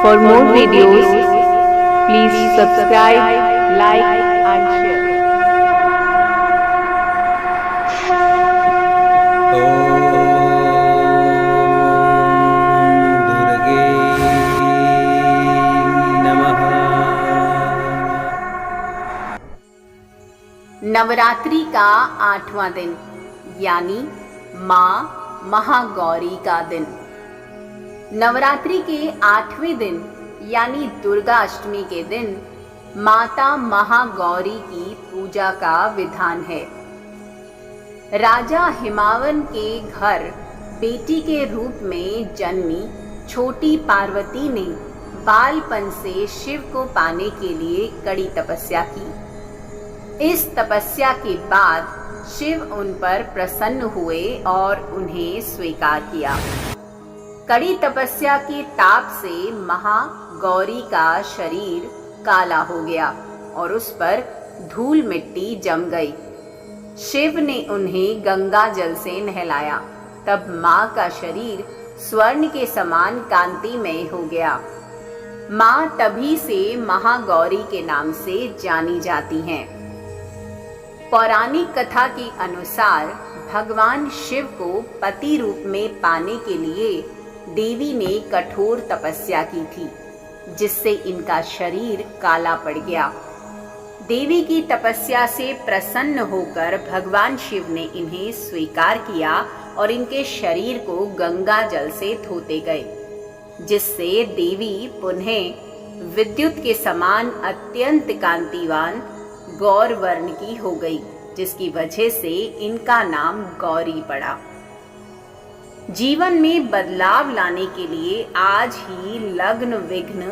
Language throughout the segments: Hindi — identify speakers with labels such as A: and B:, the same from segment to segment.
A: For more videos, please subscribe, like and share.
B: दुर्गे नमः।
C: नवरात्रि का 8वां दिन यानी माँ महागौरी का दिन। नवरात्रि के 8वें दिन यानी दुर्गा अष्टमी के दिन माता महागौरी की पूजा का विधान है। राजा हिमावन के घर बेटी के रूप में जन्मी छोटी पार्वती ने बालपन से शिव को पाने के लिए कड़ी तपस्या की। इस तपस्या के बाद शिव उन पर प्रसन्न हुए और उन्हें स्वीकार किया। कड़ी तपस्या के ताप से महागौरी का शरीर काला हो गया और उस पर धूल मिट्टी जम गई। शिव ने उन्हें गंगा जल से नहलाया। तब माँ का शरीर स्वर्ण के समान कांतिमय हो गया। माँ तभी से महागौरी के नाम से जानी जाती हैं। पौराणिक कथा के अनुसार भगवान शिव को पति रूप में पाने के लिए देवी ने कठोर तपस्या की थी, जिससे इनका शरीर काला पड़ गया। देवी की तपस्या से प्रसन्न होकर भगवान शिव ने इन्हें स्वीकार किया और इनके शरीर को गंगा जल से धोते गए, जिससे देवी पुनः विद्युत के समान अत्यंत कांतिवान गौर वर्ण की हो गई, जिसकी वजह से इनका नाम गौरी पड़ा। जीवन में बदलाव लाने के लिए आज ही लग्न विघ्न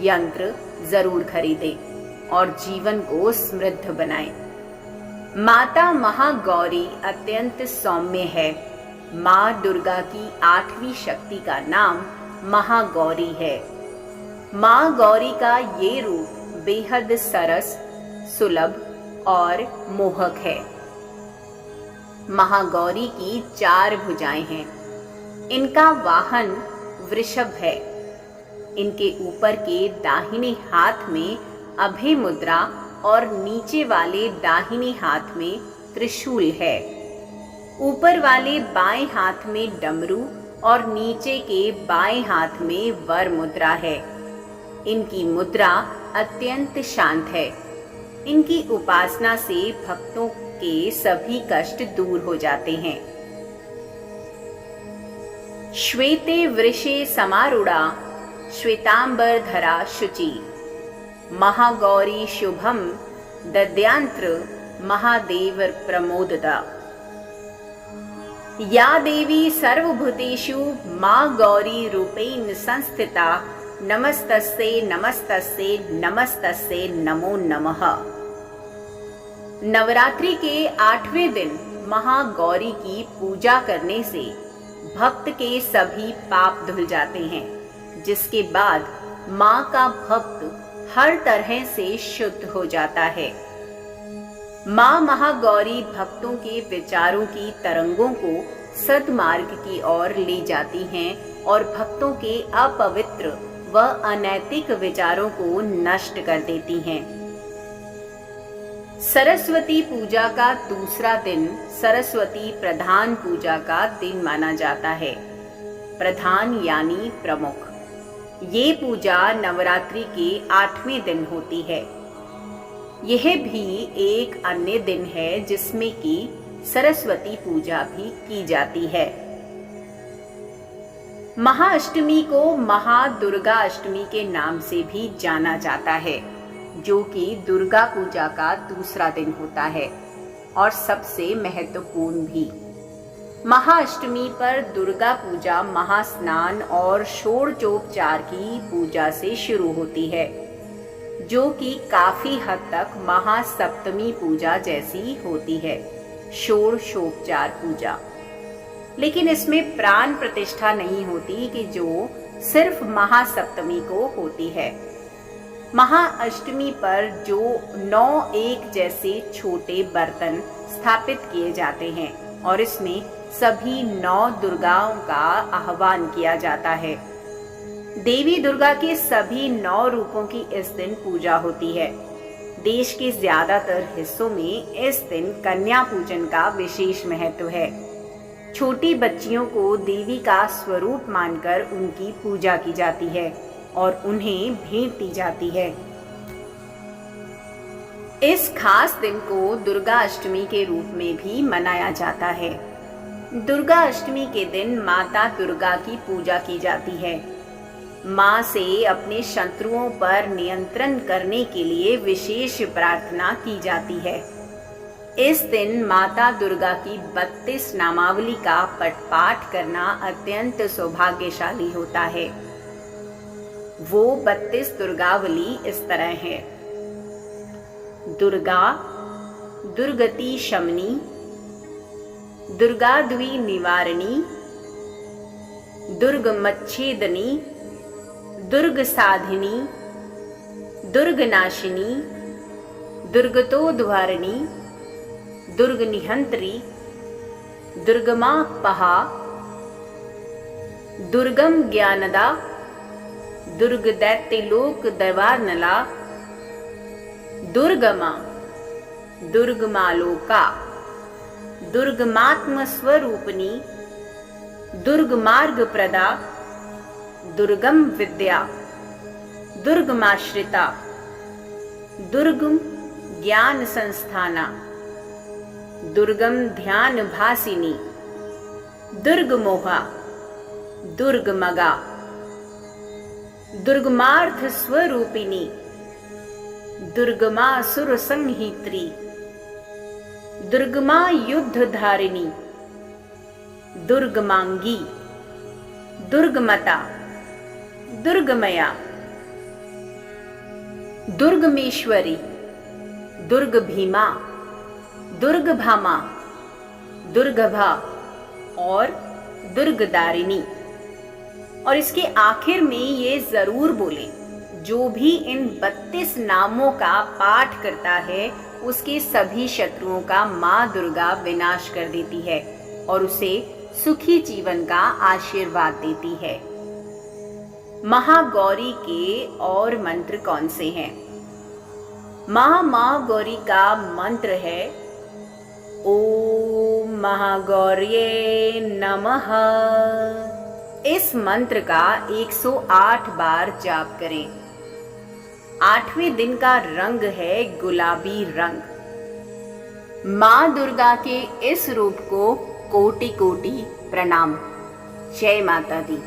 C: यंत्र जरूर खरीदें और जीवन को समृद्ध बनाएं। माता महागौरी अत्यंत सौम्य है। माँ दुर्गा की 8वीं शक्ति का नाम महागौरी है। माँ गौरी का ये रूप बेहद सरस, सुलभ और मोहक है। महागौरी की 4 भुजाएं हैं। इनका वाहन वृषभ है। इनके ऊपर के दाहिने हाथ में अभय मुद्रा और नीचे वाले दाहिने हाथ में त्रिशूल है। ऊपर वाले बाएं हाथ में डमरू और नीचे के बाएं हाथ में वर मुद्रा है। इनकी मुद्रा अत्यंत शांत है। इनकी उपासना से भक्तों के सभी कष्ट दूर हो जाते हैं। श्वेते वृषे समारूढ़ा श्वेतांबर धरा शुचि महागौरी शुभम दद्यांत्र महादेव प्रमोदता। या देवी सर्वभूतेषु माँ गौरी रूपेण संस्थिता नमस्तस्यै नमस्तस्यै नमस्तस्यै नमो नमः। नवरात्रि के 8वें दिन महागौरी की पूजा करने से भक्त के सभी पाप धुल जाते हैं, जिसके बाद माँ का भक्त हर तरह से शुद्ध हो जाता है। माँ महागौरी भक्तों के विचारों की तरंगों को सद्मार्ग की ओर ले जाती हैं और भक्तों के अपवित्र व अनैतिक विचारों को नष्ट कर देती हैं। सरस्वती पूजा का दूसरा दिन सरस्वती प्रधान पूजा का दिन माना जाता है। प्रधान यानी प्रमुख। ये पूजा नवरात्रि के 8वें दिन होती है। यह भी एक अन्य दिन है जिसमें कि सरस्वती पूजा भी की जाती है। महाअष्टमी को महादुर्गा अष्टमी के नाम से भी जाना जाता है, जो कि दुर्गा पूजा का दूसरा दिन होता है और सबसे महत्वपूर्ण भी। महाअष्टमी पर दुर्गा पूजा महास्नान और षोडशोपचार की पूजा से शुरू होती है, जो कि काफी हद तक महासप्तमी पूजा जैसी होती है, षोडशोपचार पूजा। लेकिन इसमें प्राण प्रतिष्ठा नहीं होती कि जो सिर्फ महासप्तमी को होती है। महाअष्टमी पर जो 9 एक जैसे छोटे बर्तन स्थापित किए जाते हैं और इसमें सभी 9 दुर्गाओं का आह्वान किया जाता है। देवी दुर्गा के सभी 9 रूपों की इस दिन पूजा होती है। देश के ज्यादातर हिस्सों में इस दिन कन्या पूजन का विशेष महत्व है। छोटी बच्चियों को देवी का स्वरूप मानकर उनकी पूजा की जाती है और उन्हें भेंट दी जाती है। इस खास दिन को दुर्गा अष्टमी के रूप में भी मनाया जाता है। दुर्गा अष्टमी के दिन माता दुर्गा की पूजा की जाती है। माँ से अपने शत्रुओं पर नियंत्रण करने के लिए विशेष प्रार्थना की जाती है। इस दिन माता दुर्गा की 32 नामावली का पाठ करना अत्यंत सौभाग्यशाली होता है। वो 32 दुर्गावली इस तरह है: दुर्गा, दुर्गति शमनी, दुर्गाद्वी निवारणी, दुर्गमच्छेदनी, दुर्ग साधिनी, दुर्गनाशिनी, दुर्गतोद्वारिणी, दुर्ग निहंत्री, दुर्गमापहा, दुर्गम ज्ञानदा, दुर्ग दैत्यलोक दवारनला, दुर्गमा, दुर्गमालोका, दुर्गमात्म स्वरूपिणी, दुर्गमार्ग प्रदा, दुर्गम विद्या, दुर्गमाश्रिता, दुर्गम ज्ञान संस्थाना, दुर्गम ध्यान भासिनी, दुर्गमोहा, दुर्गमगा, दुर्गमार्थ स्वरूपिणी, दुर्गमासुर संहित्री, दुर्गमा युद्धधारिणी, दुर्गमांगी, दुर्गमता, दुर्गमया, दुर्गमेश्वरी, दुर्ग भीमा, दुर्गभामा, दुर्गभा और दुर्गदारिणी। और इसके आखिर में ये जरूर बोले, जो भी इन 32 नामों का पाठ करता है उसके सभी शत्रुओं का माँ दुर्गा विनाश कर देती है और उसे सुखी जीवन का आशीर्वाद देती है। महागौरी के और मंत्र कौन से हैं? महागौरी का मंत्र है ओम महागौर्ये नमः। इस मंत्र का 108 बार जाप करें। 8वें दिन का रंग है गुलाबी रंग। माँ दुर्गा के इस रूप को कोटि कोटि प्रणाम। जय माता दी।